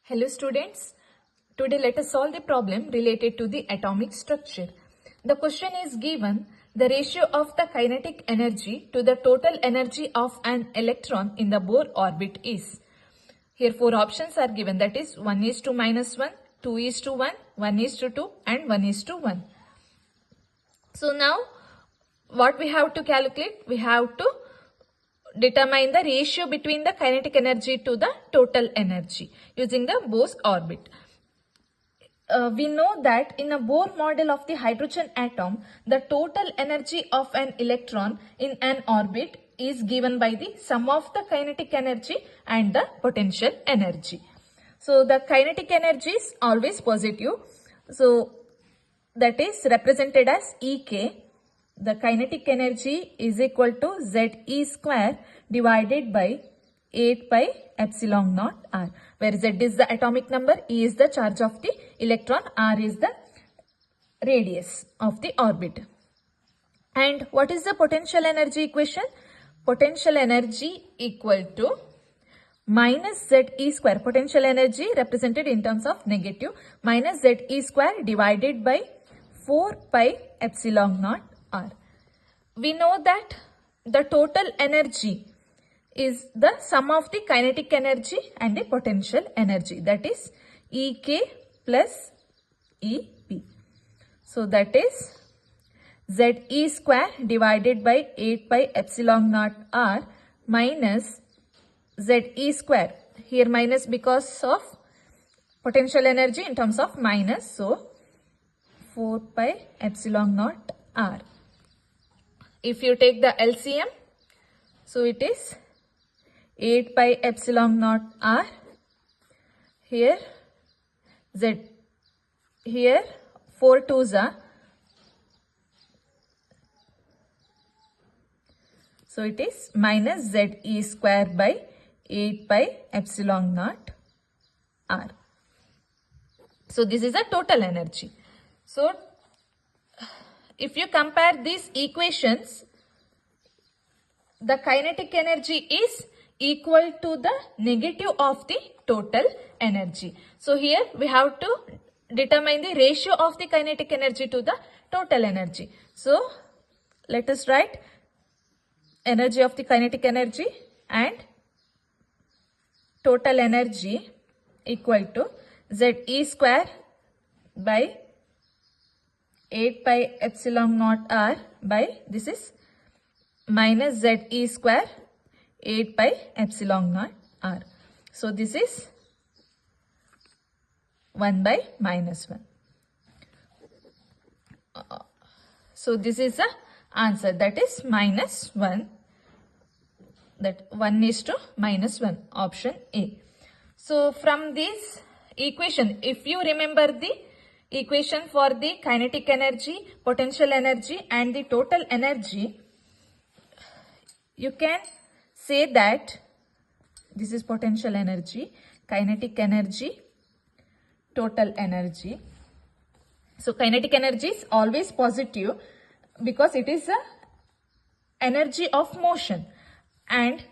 Hello students, today let us solve the problem related to the atomic structure. The question is given, the ratio of the kinetic energy to the total energy of an electron in the Bohr orbit is. Here four options are given, that is 1:-1, 2:1, 1:2 and 1:1. So now what we have to calculate? We have to determine the ratio between the kinetic energy to the total energy using the Bohr's orbit. We know that in a Bohr model of the hydrogen atom, the total energy of an electron in an orbit is given by the sum of the kinetic energy and the potential energy. So the kinetic energy is always positive. So that is represented as Ek. The kinetic energy is equal to ZE square divided by 8 pi epsilon naught r, where Z is the atomic number, E is the charge of the electron, r is the radius of the orbit. And what is the potential energy equation? Potential energy equal to minus ZE square, potential energy represented in terms of negative, minus ZE square divided by 4 pi epsilon naught r. We know that the total energy is the sum of the kinetic energy and the potential energy, that is Ek plus Ep. So that is ZE square divided by 8 pi epsilon naught r minus ZE square. Here minus because of potential energy in terms of minus, so 4 pi epsilon naught r. If you take the LCM, so it is 8 pi epsilon naught r, here Z, here 4 2s are, so it is minus ZE square by 8 pi epsilon naught r. So this is a total energy. So if you compare these equations, the kinetic energy is equal to the negative of the total energy. So here we have to determine the ratio of the kinetic energy to the total energy. So let us write energy of the kinetic energy and total energy equal to ZE square by 8 pi epsilon naught r by, this is minus ZE square 8 pi epsilon naught r. So this is 1 by minus 1. So this is the answer, that is minus 1. That 1:-1, option A. So from this equation, if you remember the equation for the kinetic energy, potential energy and the total energy, you can say that this is potential energy, kinetic energy, total energy. So kinetic energy is always positive because it is a energy of motion, and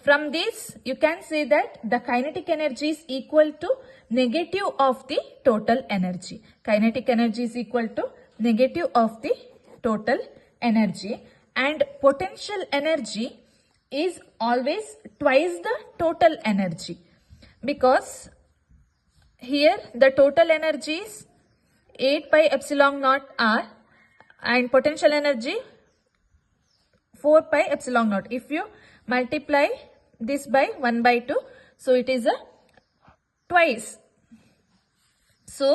from this you can say that the kinetic energy is equal to negative of the total energy. Kinetic energy is equal to negative of the total energy, and potential energy is always twice the total energy, because here the total energy is 8 pi epsilon naught r and potential energy 4 pi epsilon naught. If you multiply this by 1/2, so it is a twice. So,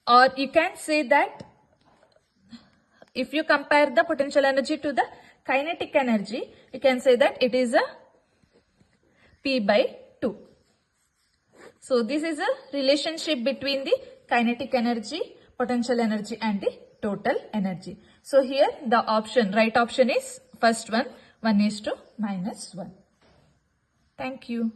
or you can say that if you compare the potential energy to the kinetic energy, you can say that it is a P/2. So this is a relationship between the kinetic energy, potential energy and the total energy. So here the option, right option is first one, 1:-1. Thank you.